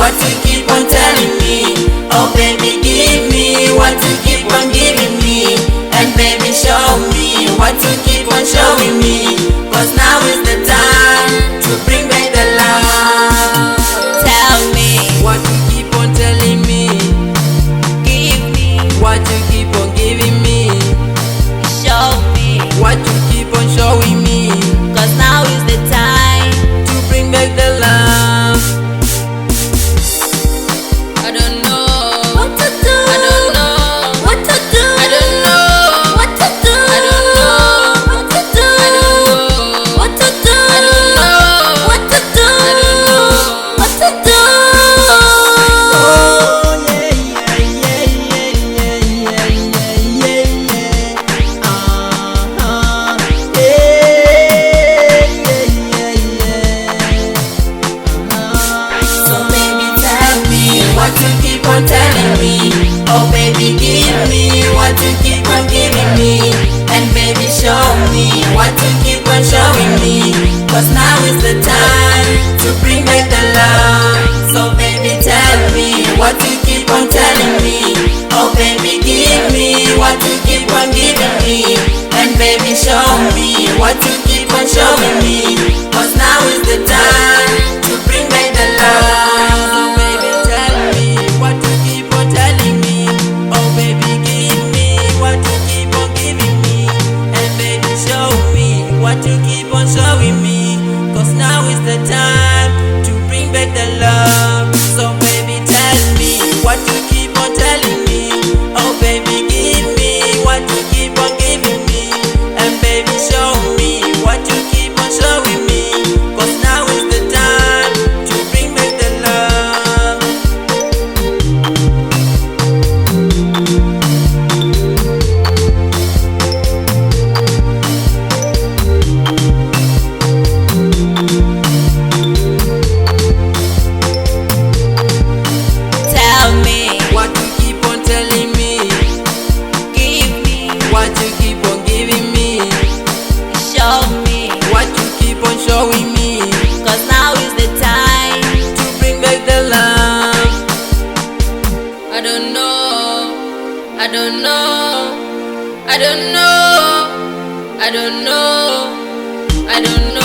what you keep on telling me. Oh baby, give me what you keep on giving me. And baby, show me what you keep on showing me. Cause now is the time to bring back the love. Tell me What you keep on telling me. give me, What you keep on giving me. show me, What you keep on showing me. cause now is the time. To bring back the love. I don't know What to do? I don't know What to do? I don't know What to do? I don't know What to do? I don't know What to do? I don't know What to do? I don't know What to do? Oh yeah, yeah, yeah, yeah, yeah, yeah, yeah, yeah. Yeah, yeah, yeah. So baby, tell me what you keep on telling me. Oh baby, give me what you keep on giving me. And baby, show me what you keep on showing me. Cause now is the time to bring back the love. So baby, tell me what you keep on telling me. Oh baby, give me what you keep on giving me. And baby, show me what you keep on showing me. Cause now is the time to bring back the love. So baby, tell me what you keep on telling me. Oh baby, give me what you keep on giving me. And baby, show me what you keep on showing me. Cause now is the time to bring back the love. So baby, tell me what you keep on telling me. Oh baby, give me what you keep on giving me. And baby, show me what you keep on showing me. Cause now is the time to bring back the love. Tell me What you keep on telling me. give me, What you keep on giving me. show me, What you keep on showing me. cause now is the time. To bring back the love. I don't know I don't know I don't know I don't know I don't know